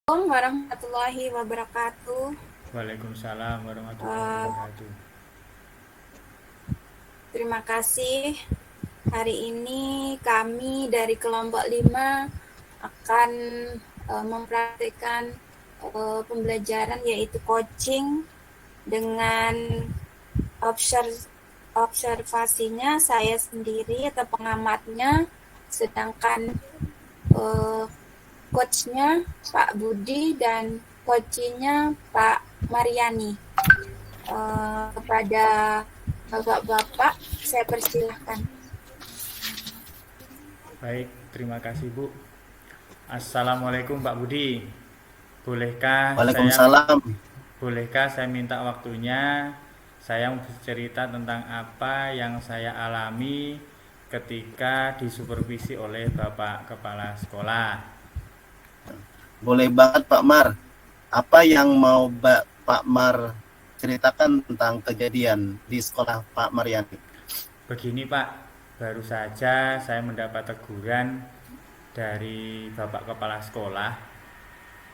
Assalamualaikum warahmatullahi wabarakatuh. Waalaikumsalam warahmatullahi Eh, wabarakatuh. Terima kasih. Hari ini kami dari kelompok 5 akan mempraktikkan pembelajaran yaitu coaching dengan observasinya saya sendiri atau pengamatnya, sedangkan eh, coachnya Pak Budi dan coachingnya Pak Mariani. Kepada bapak-bapak saya persilahkan. Baik, terima kasih Bu. Assalamualaikum Pak Budi. Bolehkah saya Waalaikumsalam. bolehkah saya minta waktunya? Saya mau bercerita tentang apa yang saya alami ketika disupervisi oleh Bapak Kepala Sekolah. Boleh banget Pak Mar. Apa yang mau Pak Mar ceritakan tentang kejadian di sekolah Pak Mariani? Begini Pak, baru saja saya mendapat teguran dari Bapak Kepala Sekolah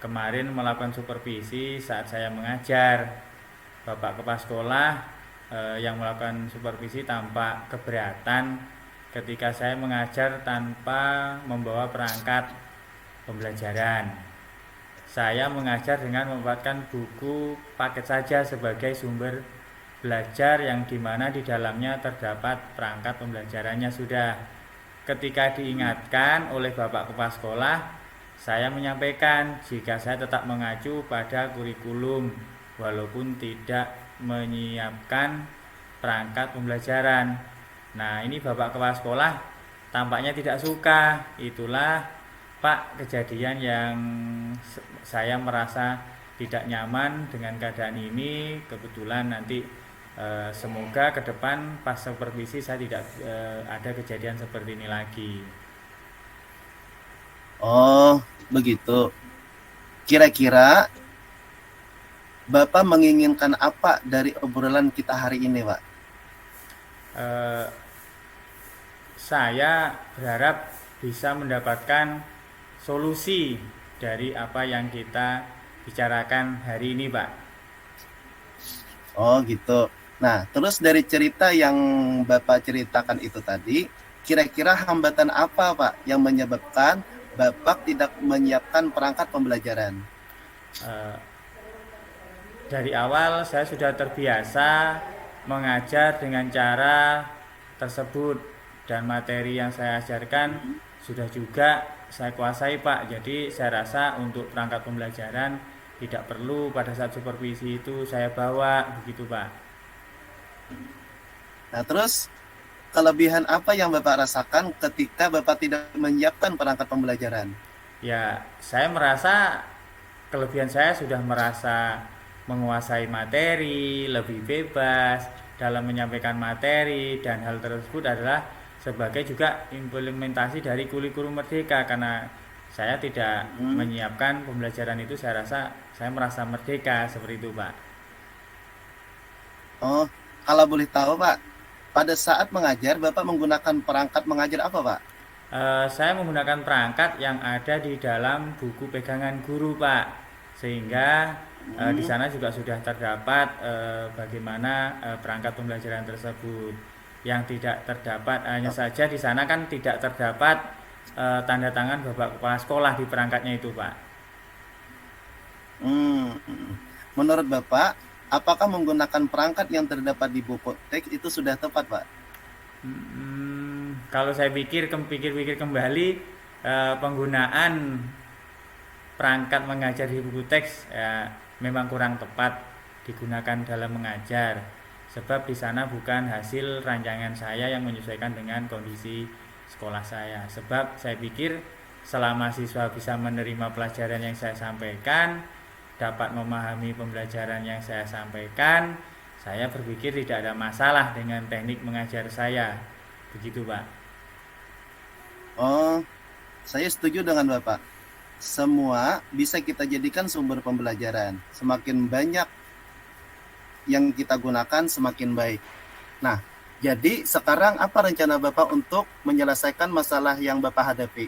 kemarin melakukan supervisi saat saya mengajar. Bapak Kepala Sekolah yang melakukan supervisi tampak keberatan ketika saya mengajar tanpa membawa perangkat pembelajaran. Saya mengajar dengan memanfaatkan buku paket saja sebagai sumber belajar yang dimana di dalamnya terdapat perangkat pembelajarannya sudah. Ketika diingatkan oleh Bapak Kepala Sekolah, saya menyampaikan jika saya tetap mengacu pada kurikulum walaupun tidak menyiapkan perangkat pembelajaran. Nah, ini Bapak Kepala Sekolah tampaknya tidak suka. Itulah Pak kejadian yang saya merasa tidak nyaman dengan keadaan ini. Kebetulan nanti semoga ke depan pas supervisi saya tidak ada kejadian seperti ini lagi. Oh, begitu. Kira-kira Bapak menginginkan apa dari obrolan kita hari ini, Pak? Eh, saya berharap bisa mendapatkan solusi dari apa yang kita bicarakan hari ini, Pak. Oh, gitu. Nah, terus dari cerita yang Bapak ceritakan itu tadi, kira-kira hambatan apa, Pak, yang menyebabkan Bapak tidak menyiapkan perangkat pembelajaran? Eh, dari awal saya sudah terbiasa mengajar dengan cara tersebut dan materi yang saya ajarkan sudah juga saya kuasai Pak. Jadi saya rasa untuk perangkat pembelajaran tidak perlu pada saat supervisi itu saya bawa begitu Pak. Nah, terus kelebihan apa yang Bapak rasakan ketika Bapak tidak menyiapkan perangkat pembelajaran? Ya, saya merasa kelebihan saya sudah merasa menguasai materi, lebih bebas dalam menyampaikan materi dan hal tersebut adalah sebagai juga implementasi dari kurikulum merdeka karena saya tidak Hmm. menyiapkan pembelajaran itu saya rasa saya merasa merdeka seperti itu, Pak. Oh, kalau boleh tahu Pak, pada saat mengajar Bapak menggunakan perangkat mengajar apa Pak? Saya menggunakan perangkat yang ada di dalam buku pegangan guru, Pak. Sehingga di Hmm. sana juga sudah terdapat bagaimana perangkat pembelajaran tersebut. Yang tidak terdapat hanya Oh, saja di sana kan tidak terdapat tanda tangan Bapak Kepala Sekolah di perangkatnya itu, Pak. hmm. Menurut Bapak, apakah menggunakan perangkat yang terdapat di buku teks itu sudah tepat Pak? Kalau saya pikir-pikir kembali penggunaan perangkat mengajar di buku teks ya, memang kurang tepat digunakan dalam mengajar sebab di sana bukan hasil rancangan saya yang menyesuaikan dengan kondisi sekolah saya sebab saya pikir selama siswa bisa menerima pelajaran yang saya sampaikan dapat memahami pembelajaran yang saya sampaikan saya berpikir tidak ada masalah dengan teknik mengajar saya begitu Pak. Oh, saya setuju dengan Bapak. Semua bisa kita jadikan sumber pembelajaran. Semakin banyak yang kita gunakan, semakin baik. Nah, jadi sekarang apa rencana Bapak untuk menyelesaikan masalah yang Bapak hadapi?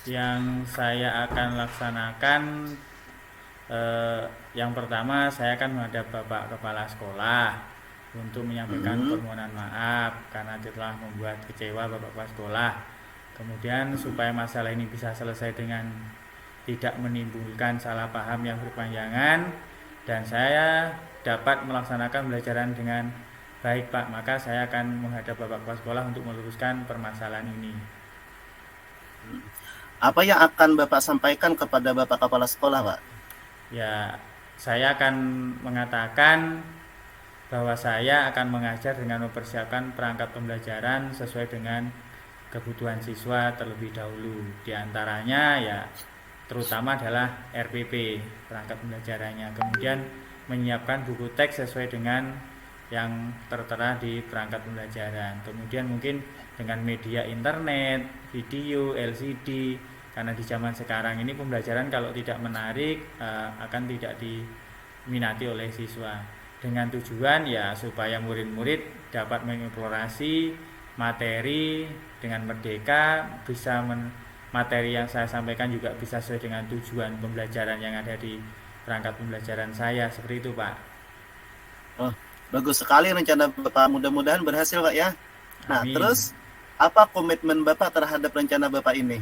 Yang saya akan laksanakan, yang pertama saya akan menghadap Bapak Kepala Sekolah untuk menyampaikan permohonan maaf karena telah membuat kecewa Bapak Kepala Sekolah. Kemudian supaya masalah ini bisa selesai dengan tidak menimbulkan salah paham yang berkepanjangan dan saya dapat melaksanakan pembelajaran dengan baik Pak, maka saya akan menghadap Bapak Kepala Sekolah untuk meluruskan permasalahan ini. Apa yang akan Bapak sampaikan kepada Bapak Kepala Sekolah, Pak? Ya, saya akan mengatakan bahwa saya akan mengajar dengan mempersiapkan perangkat pembelajaran sesuai dengan kebutuhan siswa terlebih dahulu. Di antaranya ya terutama adalah RPP, perangkat pembelajarannya. Kemudian menyiapkan buku teks sesuai dengan yang tertera di perangkat pembelajaran. Kemudian mungkin dengan media internet, video, LCD, karena di zaman sekarang ini pembelajaran kalau tidak menarik akan tidak diminati oleh siswa. Dengan tujuan ya supaya murid-murid dapat mengeksplorasi materi dengan merdeka, bisa materi yang saya sampaikan juga bisa sesuai dengan tujuan pembelajaran yang ada di perangkat pembelajaran saya, seperti itu Pak. Oh, bagus sekali rencana Bapak, mudah-mudahan berhasil Pak ya. Nah, Amin. terus apa komitmen Bapak terhadap rencana Bapak ini?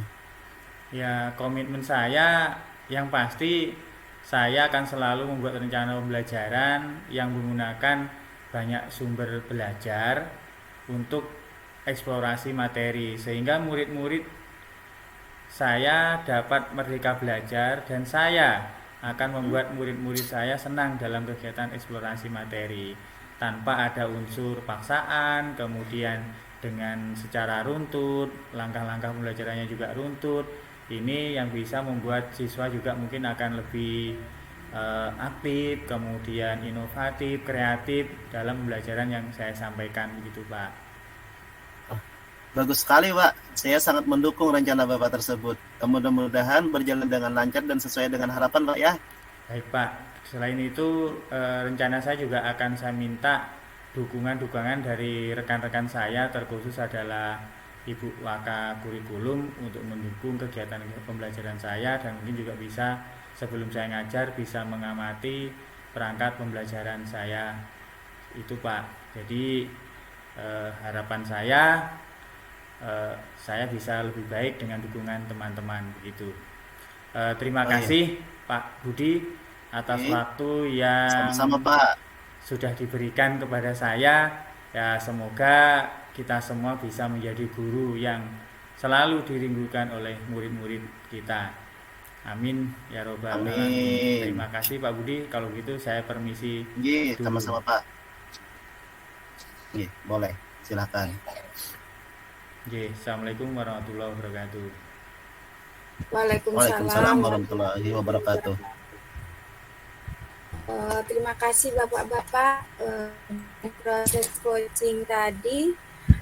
Ya, komitmen saya yang pasti saya akan selalu membuat rencana pembelajaran yang menggunakan banyak sumber belajar untuk eksplorasi materi sehingga murid-murid saya dapat merdeka belajar dan saya akan membuat murid-murid saya senang dalam kegiatan eksplorasi materi tanpa ada unsur paksaan, kemudian dengan secara runtut, langkah-langkah pembelajarannya juga runtut. Ini yang bisa membuat siswa juga mungkin akan lebih aktif, kemudian inovatif, kreatif dalam pembelajaran yang saya sampaikan begitu Pak. Bagus sekali Pak, saya sangat mendukung rencana Bapak tersebut. Mudah-mudahan berjalan dengan lancar dan sesuai dengan harapan Pak ya. Baik Pak, selain itu rencana saya juga akan saya minta dukungan dari rekan-rekan saya, terkhusus adalah Ibu Waka Kurikulum untuk mendukung kegiatan pembelajaran saya dan mungkin juga bisa sebelum saya ngajar bisa mengamati perangkat pembelajaran saya itu Pak. Jadi harapan saya bisa lebih baik dengan dukungan teman-teman begitu. Terima kasih Pak Budi atas waktu yang sama-sama Pak sudah diberikan kepada saya. Ya, semoga kita semua bisa menjadi guru yang selalu dirindukan oleh murid-murid kita. Amin ya robbal alamin. Terima kasih Pak Budi. Kalau gitu saya permisi. Sama-sama Pak. Boleh, silakan. Assalamualaikum warahmatullahi wabarakatuh. Waalaikumsalam warahmatullahi wabarakatuh. Terima kasih Bapak-Bapak. Proses coaching tadi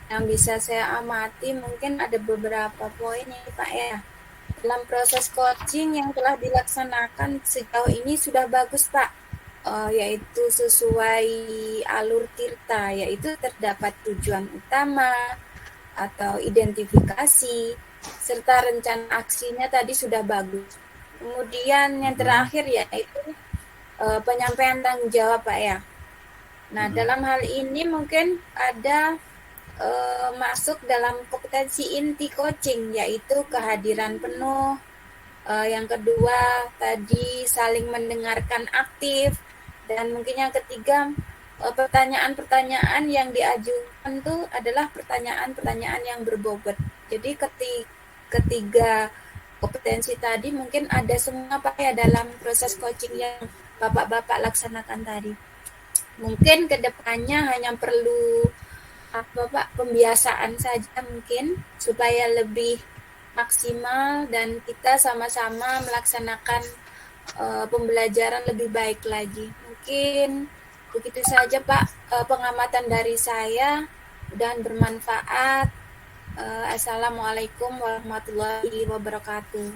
yang bisa saya amati mungkin ada beberapa poin ya Pak ya. Dalam proses coaching yang telah dilaksanakan sejauh ini sudah bagus Pak, yaitu sesuai alur Tirta, yaitu terdapat tujuan utama atau identifikasi serta rencana aksinya tadi sudah bagus. Kemudian yang terakhir yaitu penyampaian tanggung jawab Pak ya. Nah dalam hal ini mungkin ada masuk dalam kompetensi inti coaching, yaitu kehadiran penuh. Yang kedua tadi saling mendengarkan aktif, dan mungkin yang ketiga pertanyaan-pertanyaan yang diajukan itu adalah pertanyaan-pertanyaan yang berbobot. Jadi ketiga kompetensi tadi mungkin ada semua Pak ya dalam proses coaching yang Bapak-bapak laksanakan tadi. Mungkin kedepannya hanya perlu Pak pembiasaan saja mungkin supaya lebih maksimal dan kita sama-sama melaksanakan pembelajaran lebih baik lagi. Mungkin begitu saja Pak pengamatan dari saya, mudah-mudahan bermanfaat. Assalamualaikum warahmatullahi wabarakatuh.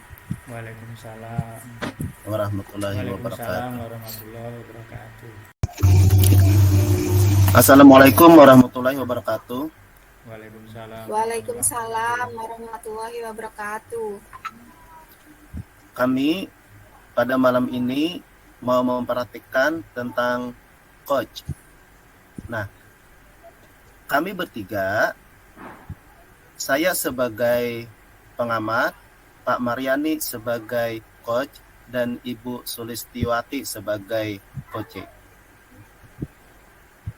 Waalaikumsalam warahmatullahi wabarakatuh. Assalamualaikum warahmatullahi wabarakatuh. Waalaikumsalam. Waalaikumsalam warahmatullahi wabarakatuh. kami pada malam ini mau memperhatikan tentang coach. Nah, kami bertiga, saya sebagai pengamat, Pak Mariani sebagai coach, dan Ibu Sulistiwati sebagai coach.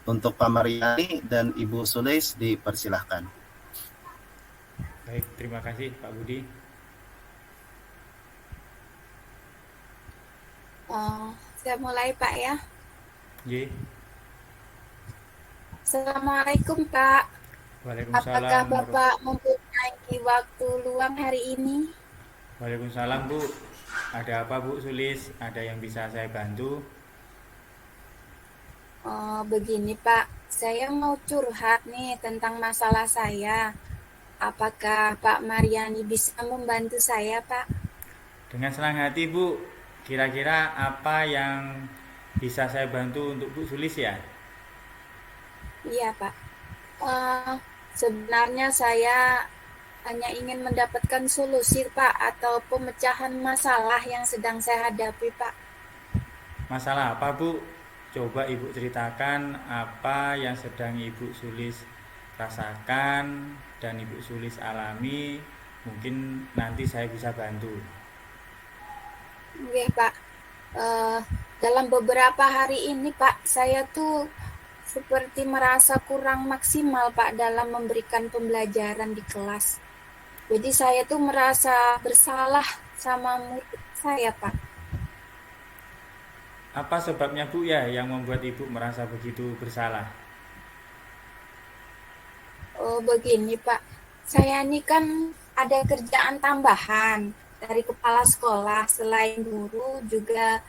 Untuk Pak Mariani dan Ibu Sulis dipersilahkan. Baik, terima kasih Pak Budi. Saya mulai Pak ya. Nggih. Assalamualaikum Pak. Waalaikumsalam. Apakah Bapak mempunyai waktu luang hari ini? Waalaikumsalam Bu. Ada apa Bu Sulis? Ada yang bisa saya bantu? Begini Pak, saya mau curhat nih tentang masalah saya. Apakah Pak Mariani bisa membantu saya Pak? Dengan senang hati Bu. Kira-kira apa yang bisa saya bantu untuk Bu Sulis ya? Iya Pak. Sebenarnya saya hanya ingin mendapatkan solusi Pak atau pemecahan masalah yang sedang saya hadapi Pak. Masalah apa Bu? Coba Ibu ceritakan apa yang sedang Ibu Sulis rasakan dan Ibu Sulis alami. Mungkin nanti saya bisa bantu. Oke Pak. Dalam beberapa hari ini Pak, saya tuh seperti merasa kurang maksimal Pak dalam memberikan pembelajaran di kelas. Jadi saya tuh merasa bersalah sama murid saya Pak. Apa sebabnya Bu ya yang membuat Ibu merasa begitu bersalah? Begini Pak, saya ini kan ada kerjaan tambahan dari kepala sekolah. Selain guru juga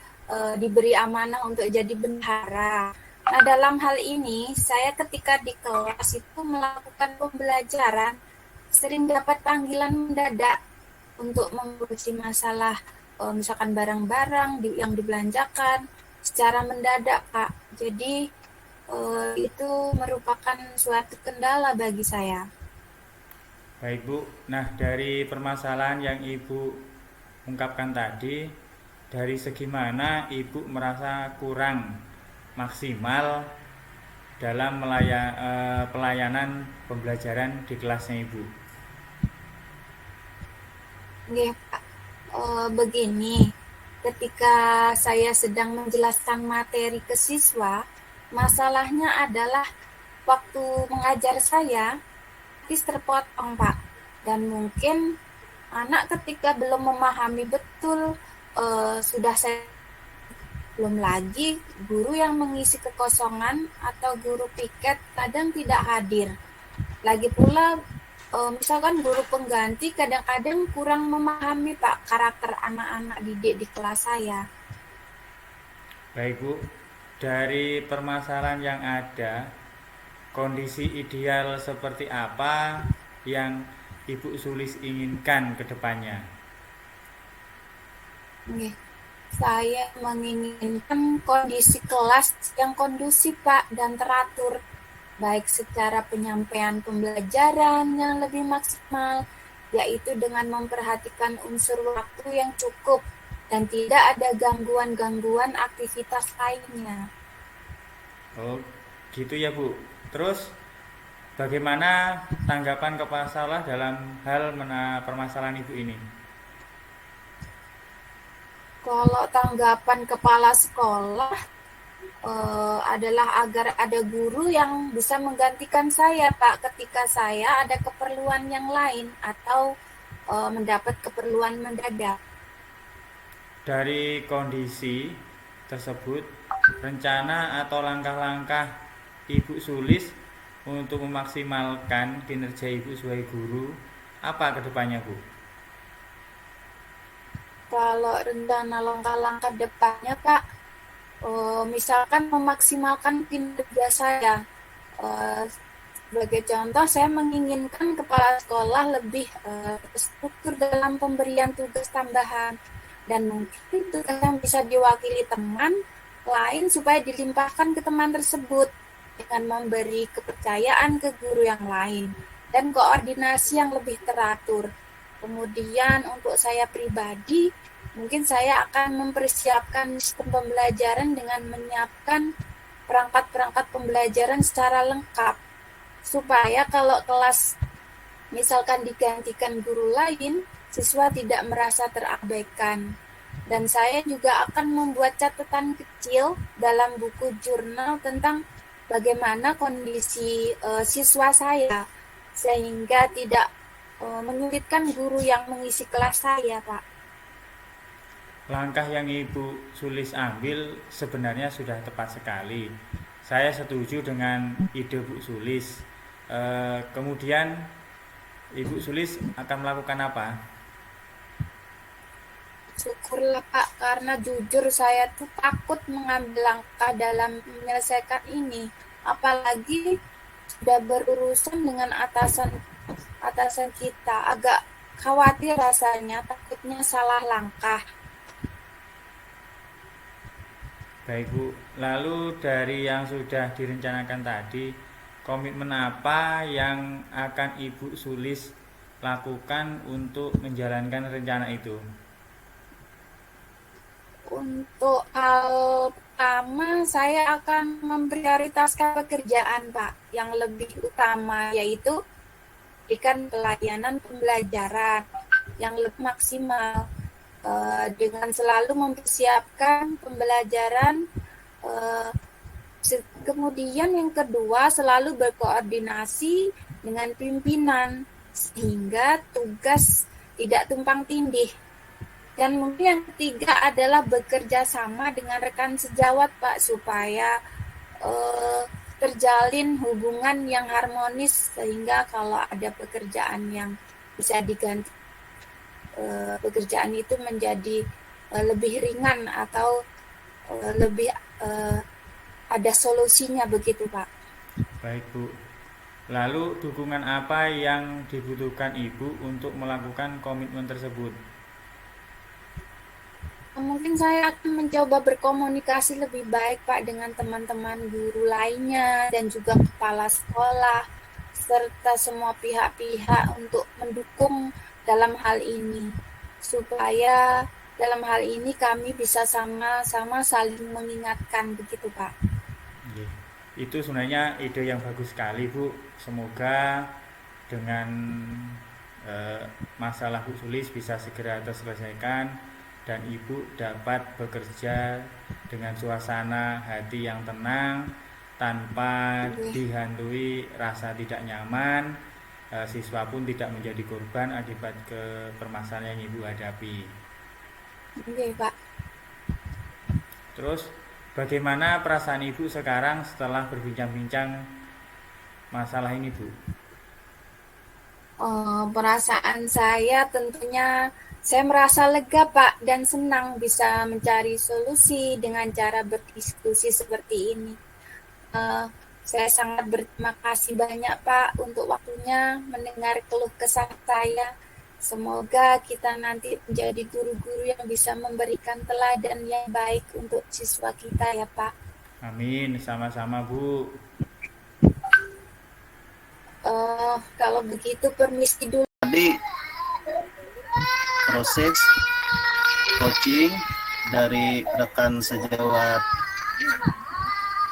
diberi amanah untuk jadi bendahara. Nah dalam hal ini saya ketika di kelas itu melakukan pembelajaran sering dapat panggilan mendadak untuk mengurusi masalah misalkan barang-barang yang dibelanjakan secara mendadak Pak. Jadi itu merupakan suatu kendala bagi saya. Baik Bu, nah dari permasalahan yang Ibu ungkapkan tadi, dari segi mana Ibu merasa kurang maksimal dalam pelayanan pembelajaran di kelasnya Ibu? Nggih, Pak. Begini, ketika saya sedang menjelaskan materi ke siswa, masalahnya adalah waktu mengajar saya terpotong Pak, dan mungkin anak ketika belum memahami betul sudah saya belum lagi guru yang mengisi kekosongan atau guru piket kadang tidak hadir. Lagi pula misalkan guru pengganti kadang-kadang kurang memahami Pak karakter anak-anak didik di kelas saya. Baik Bu, dari permasalahan yang ada, kondisi ideal seperti apa yang Ibu Sulis inginkan ke depannya? Oke. Saya menginginkan kondisi kelas yang kondusif Pak dan teratur, baik secara penyampaian pembelajaran yang lebih maksimal, yaitu dengan memperhatikan unsur waktu yang cukup dan tidak ada gangguan-gangguan aktivitas lainnya. Oh, gitu ya Bu. Terus bagaimana tanggapan kepala sekolah dalam hal permasalahan Ibu ini? Kalau tanggapan kepala sekolah adalah agar ada guru yang bisa menggantikan saya Pak ketika saya ada keperluan yang lain atau mendapat keperluan mendadak. Dari kondisi tersebut, rencana atau langkah-langkah Ibu Sulis untuk memaksimalkan kinerja Ibu sebagai guru apa ke depannya Bu? Kalau rencana langkah-langkah depannya Pak, misalkan memaksimalkan kinerja saya. Sebagai contoh, saya menginginkan kepala sekolah lebih terstruktur dalam pemberian tugas tambahan, dan mungkin tugas yang bisa diwakili teman lain supaya dilimpahkan ke teman tersebut dengan memberi kepercayaan ke guru yang lain dan koordinasi yang lebih teratur. Kemudian untuk saya pribadi, mungkin saya akan mempersiapkan sistem pembelajaran dengan menyiapkan perangkat-perangkat pembelajaran secara lengkap, supaya kalau kelas misalkan digantikan guru lain, siswa tidak merasa terabaikan. Dan saya juga akan membuat catatan kecil dalam buku jurnal tentang bagaimana kondisi siswa saya, sehingga tidak menyulitkan guru yang mengisi kelas saya, Pak. Langkah yang Ibu Sulis ambil sebenarnya sudah tepat sekali. Saya setuju dengan ide Bu Sulis. Kemudian Ibu Sulis akan melakukan apa? Syukurlah Pak, karena jujur saya tuh takut mengambil langkah dalam menyelesaikan ini. Apalagi sudah berurusan dengan atasan kita, agak khawatir rasanya, takutnya salah langkah. Baik Bu, lalu dari yang sudah direncanakan tadi, komitmen apa yang akan Ibu Sulis lakukan untuk menjalankan rencana itu? Untuk hal pertama, saya akan memprioritaskan pekerjaan Pak yang lebih utama, yaitu berikan pelayanan pembelajaran yang lebih maksimal, dengan selalu mempersiapkan pembelajaran. Kemudian yang kedua, selalu berkoordinasi dengan pimpinan sehingga tugas tidak tumpang tindih. Dan mungkin yang ketiga adalah bekerja sama dengan rekan sejawat Pak, supaya terjalin hubungan yang harmonis, sehingga kalau ada pekerjaan yang bisa diganti, pekerjaan itu menjadi lebih ringan atau lebih ada solusinya, begitu Pak. Baik Bu, lalu dukungan apa yang dibutuhkan Ibu untuk melakukan komitmen tersebut? Mungkin saya akan mencoba berkomunikasi lebih baik Pak dengan teman-teman guru lainnya dan juga kepala sekolah serta semua pihak-pihak untuk mendukung dalam hal ini, supaya dalam hal ini kami bisa sama-sama saling mengingatkan, begitu Pak. Itu sebenarnya ide yang bagus sekali Bu. Semoga dengan masalah Bu Sulis bisa segera terselesaikan dan Ibu dapat bekerja dengan suasana hati yang tenang tanpa dihantui rasa tidak nyaman. Siswa pun tidak menjadi korban akibat ke permasalahan yang Ibu hadapi. Oke Pak. Terus bagaimana perasaan Ibu sekarang setelah berbincang-bincang masalah ini Bu? Perasaan saya tentunya saya merasa lega Pak dan senang bisa mencari solusi dengan cara berdiskusi seperti ini. Saya sangat berterima kasih banyak Pak untuk waktunya mendengar keluh kesah saya. Semoga kita nanti menjadi guru-guru yang bisa memberikan teladan yang baik untuk siswa kita ya Pak. Amin, sama-sama Bu. Kalau begitu permisi dulu. Tadi proses coaching dari rekan sejawat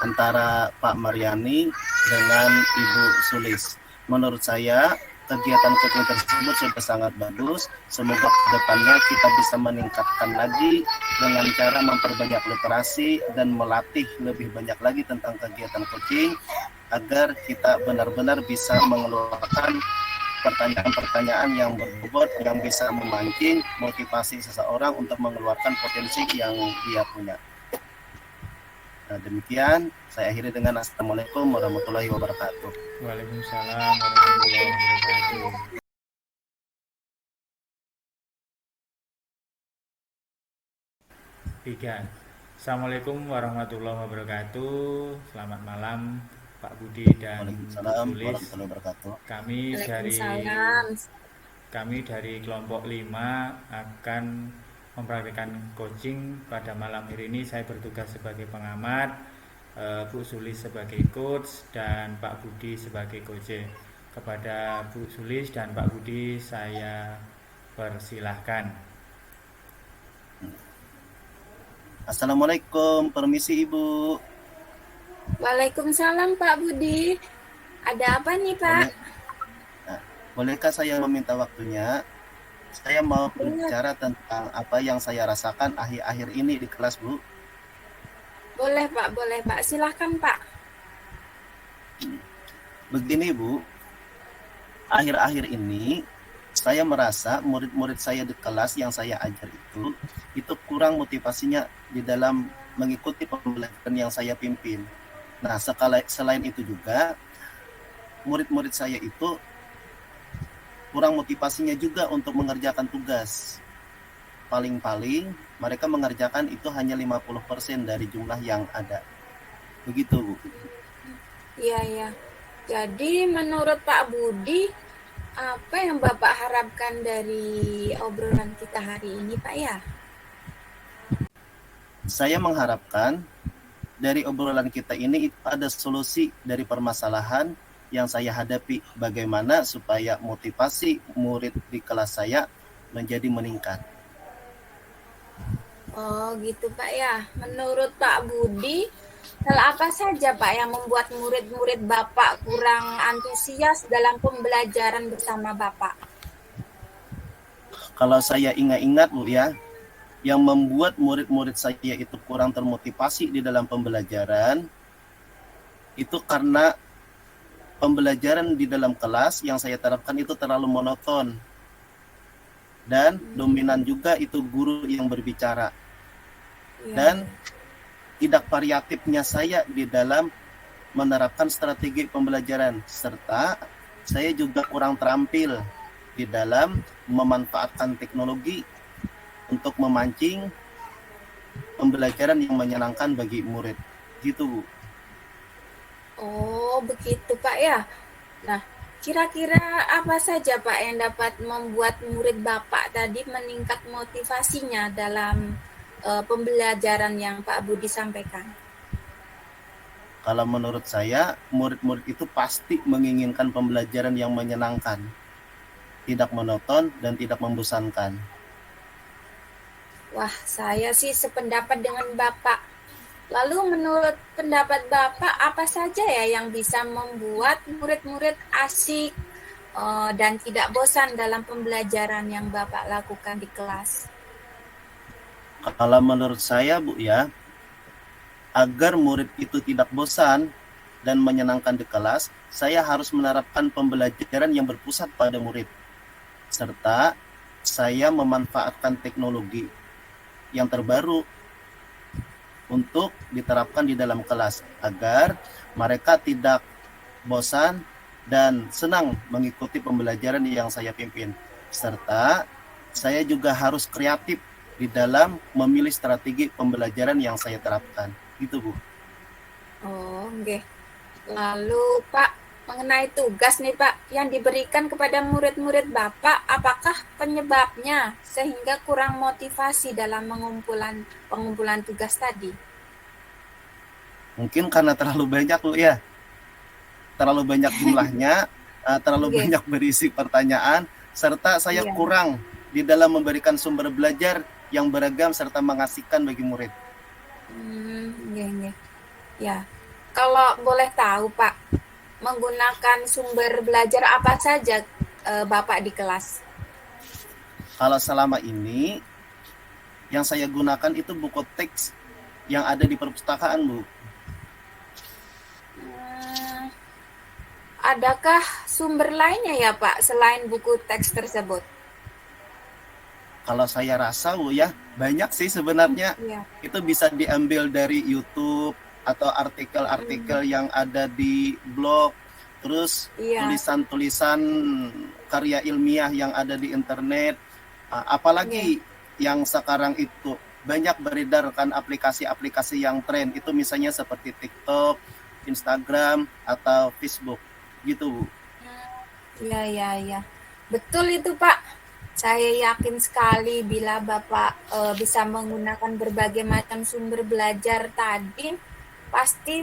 antara Pak Maryani dengan Ibu Sulis. Menurut saya kegiatan coaching tersebut sudah sangat bagus. Semoga kedepannya kita bisa meningkatkan lagi dengan cara memperbanyak literasi dan melatih lebih banyak lagi tentang kegiatan coaching agar kita benar-benar bisa mengeluarkan pertanyaan-pertanyaan yang berbobot yang bisa memancing motivasi seseorang untuk mengeluarkan potensi yang dia punya. Nah, demikian saya akhiri dengan Assalamualaikum warahmatullahi wabarakatuh. Waalaikumsalam warahmatullahi wabarakatuh. Tiga. Assalamualaikum warahmatullahi wabarakatuh. Selamat malam Pak Budi dan Waalaikumsalam Sulis. warahmatullahi wabarakatuh. Kami dari kelompok 5 akan mempraktikkan coaching pada malam hari ini. Saya bertugas sebagai pengamat, Bu Sulis sebagai coach, dan Pak Budi sebagai coach. Kepada Bu Sulis dan Pak Budi saya persilahkan. Assalamualaikum, permisi Ibu. Waalaikumsalam Pak Budi. Ada apa nih Pak? Boleh, nah, bolehkah saya meminta waktunya? Saya mau Boleh, berbicara tentang apa yang saya rasakan akhir-akhir ini di kelas, Bu. boleh Pak. Silahkan Pak. Begini, Bu, akhir-akhir ini saya merasa murid-murid saya di kelas yang saya ajar itu kurang motivasinya di dalam mengikuti pembelajaran yang saya pimpin. Nah, selain itu juga murid-murid saya itu kurang motivasinya juga untuk mengerjakan tugas. Paling-paling mereka mengerjakan itu hanya 50% dari jumlah yang ada. Begitu, Bu. Iya. Jadi menurut Pak Budi, apa yang Bapak harapkan dari obrolan kita hari ini Pak ya? Saya mengharapkan dari obrolan kita ini itu ada solusi dari permasalahan yang saya hadapi. Bagaimana supaya motivasi murid di kelas saya menjadi meningkat. Oh gitu Pak ya. Menurut Pak Budi, hal apa saja Pak yang membuat murid-murid Bapak kurang antusias dalam pembelajaran bersama Bapak? Kalau saya ingat-ingat, Bu ya, yang membuat murid-murid saya itu kurang termotivasi di dalam pembelajaran itu karena pembelajaran di dalam kelas yang saya terapkan itu terlalu monoton dan dominan juga itu guru yang berbicara dan tidak variatifnya saya di dalam menerapkan strategi pembelajaran, serta saya juga kurang terampil di dalam memanfaatkan teknologi untuk memancing pembelajaran yang menyenangkan bagi murid. Gitu, Bu. Oh, begitu Pak ya. Nah, kira-kira apa saja Pak yang dapat membuat murid Bapak tadi meningkat motivasinya dalam pembelajaran yang Pak Budi sampaikan? Kalau menurut saya, murid-murid itu pasti menginginkan pembelajaran yang menyenangkan, tidak monoton dan tidak membosankan. Wah, saya sih sependapat dengan Bapak. Lalu menurut pendapat Bapak, apa saja ya yang bisa membuat murid-murid asik dan tidak bosan dalam pembelajaran yang Bapak lakukan di kelas? Kalau menurut saya, Bu ya, agar murid itu tidak bosan dan menyenangkan di kelas, saya harus menerapkan pembelajaran yang berpusat pada murid, serta saya memanfaatkan teknologi yang terbaru untuk diterapkan di dalam kelas agar mereka tidak bosan dan senang mengikuti pembelajaran yang saya pimpin. Serta saya juga harus kreatif di dalam memilih strategi pembelajaran yang saya terapkan. Gitu, Bu. Oh, oke. Lalu Pak, mengenai tugas nih Pak, yang diberikan kepada murid-murid Bapak, apakah penyebabnya sehingga kurang motivasi dalam pengumpulan tugas tadi? Mungkin karena terlalu banyak, Bu ya. Terlalu banyak jumlahnya, terlalu Oke. banyak berisi pertanyaan, serta saya Iya. kurang di dalam memberikan sumber belajar yang beragam serta mengasihkan bagi murid. Iya. Ya. Kalau boleh tahu Pak, menggunakan sumber belajar apa saja Bapak di kelas? Kalau selama ini yang saya gunakan itu buku teks yang ada di perpustakaan, Bu. Adakah sumber lainnya ya Pak selain buku teks tersebut? Kalau saya rasa, Bu ya, banyak sih sebenarnya. Iya. Itu bisa diambil dari YouTube atau artikel-artikel yang ada di blog, terus Iya. tulisan-tulisan karya ilmiah yang ada di internet. Apalagi yang sekarang itu banyak beredar kan aplikasi-aplikasi yang tren itu misalnya seperti TikTok, Instagram atau Facebook gitu, Bu. Iya. Betul itu Pak. Saya yakin sekali bila Bapak bisa menggunakan berbagai macam sumber belajar tadi, pasti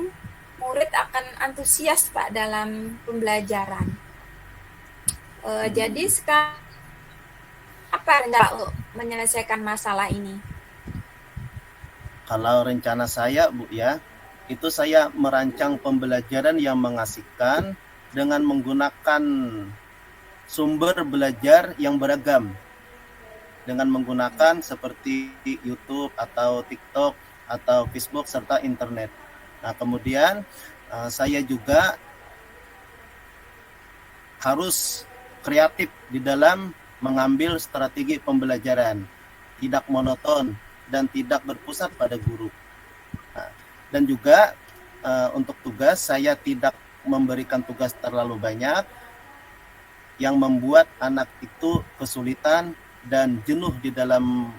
murid akan antusias Pak dalam pembelajaran. Jadi sekarang apa Anda menyelesaikan masalah ini? Kalau rencana saya, Bu ya, itu saya merancang pembelajaran yang mengasihkan dengan menggunakan sumber belajar yang beragam, dengan menggunakan seperti YouTube atau TikTok atau Facebook serta internet. Nah, kemudian saya juga harus kreatif di dalam mengambil strategi pembelajaran, tidak monoton dan tidak berpusat pada guru. Nah, dan juga untuk tugas saya tidak memberikan tugas terlalu banyak yang membuat anak itu kesulitan dan jenuh di dalam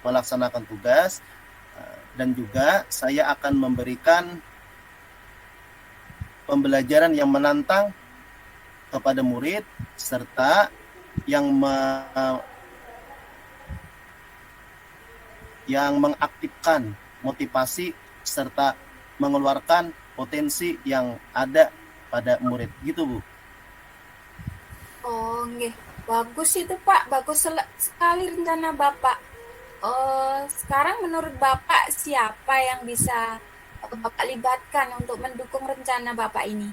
melaksanakan tugas. Dan juga saya akan memberikan pembelajaran yang menantang kepada murid serta yang mengaktifkan motivasi serta mengeluarkan potensi yang ada pada murid gitu, Bu. Oh, nggih. Bagus itu, Pak. Bagus sekali rencana Bapak. Sekarang menurut Bapak siapa yang bisa Bapak libatkan untuk mendukung rencana Bapak ini?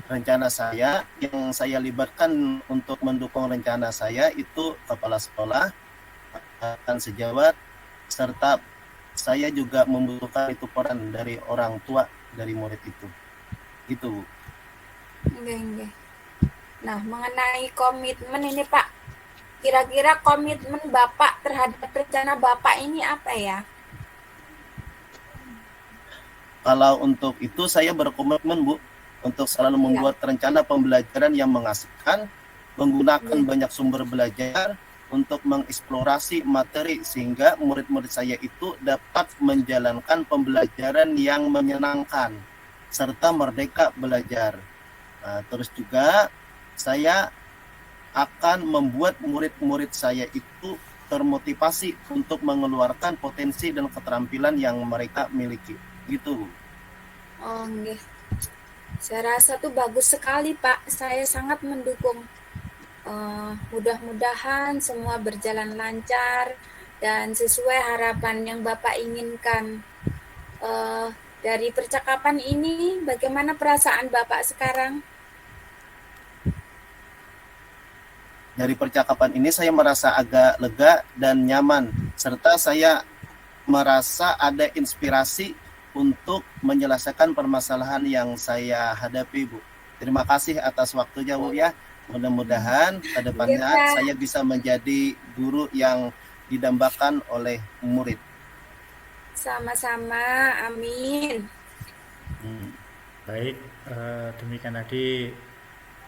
Rencana saya yang saya libatkan untuk mendukung rencana saya itu kepala sekolah, akan sejawat, serta saya juga membutuhkan itu peran dari orang tua dari murid itu. Gitu, Bu. Nggih. Nah, mengenai komitmen ini, Pak. Kira-kira komitmen Bapak terhadap rencana Bapak ini apa ya? Kalau untuk itu saya berkomitmen, Bu, untuk selalu membuat rencana pembelajaran yang mengasihkan, menggunakan banyak sumber belajar untuk mengeksplorasi materi sehingga murid-murid saya itu dapat menjalankan pembelajaran yang menyenangkan serta merdeka belajar. Terus juga saya akan membuat murid-murid saya itu termotivasi untuk mengeluarkan potensi dan keterampilan yang mereka miliki. Gitu. Oh, nggih. Saya rasa tuh bagus sekali, Pak. Saya sangat mendukung. Mudah-mudahan semua berjalan lancar dan sesuai harapan yang Bapak inginkan. Dari percakapan ini, bagaimana perasaan Bapak sekarang? Dari percakapan ini saya merasa agak lega dan nyaman, serta saya merasa ada inspirasi untuk menyelesaikan permasalahan yang saya hadapi, Bu. Terima kasih atas waktunya, Bu ya. Mudah-mudahan ke depannya saya bisa menjadi guru yang didambakan oleh murid. Sama-sama, amin. Baik, demikian tadi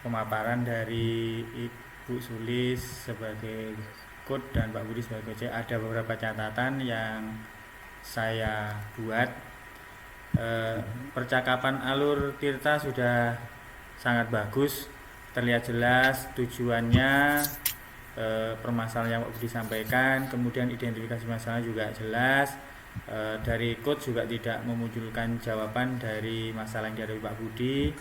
pemaparan dari Ibu Sulis sebagai Kut dan Pak Budi sebagai Coach. Ada beberapa catatan yang saya buat. Percakapan alur Tirta sudah sangat bagus, terlihat jelas tujuannya, permasalahan yang Pak Budi sampaikan, kemudian identifikasi masalah juga jelas. Dari Coach juga tidak memunculkan jawaban dari masalah yang dihadapi Pak Budi.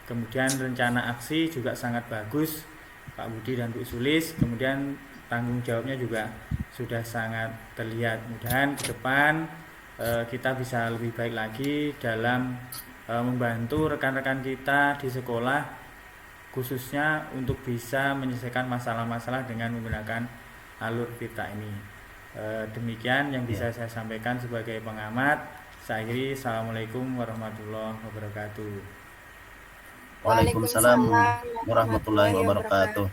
Kemudian rencana aksi juga sangat bagus Pak Budi dan Bu Sulis. Kemudian tanggung jawabnya juga sudah sangat terlihat. Mudah-mudahan ke depan kita bisa lebih baik lagi dalam membantu rekan-rekan kita di sekolah, khususnya untuk bisa menyelesaikan masalah-masalah dengan menggunakan alur Tirta ini. Demikian yang bisa saya sampaikan sebagai pengamat. Saya akhiri, Assalamualaikum warahmatullahi wabarakatuh. Waalaikumsalam warahmatullahi wabarakatuh.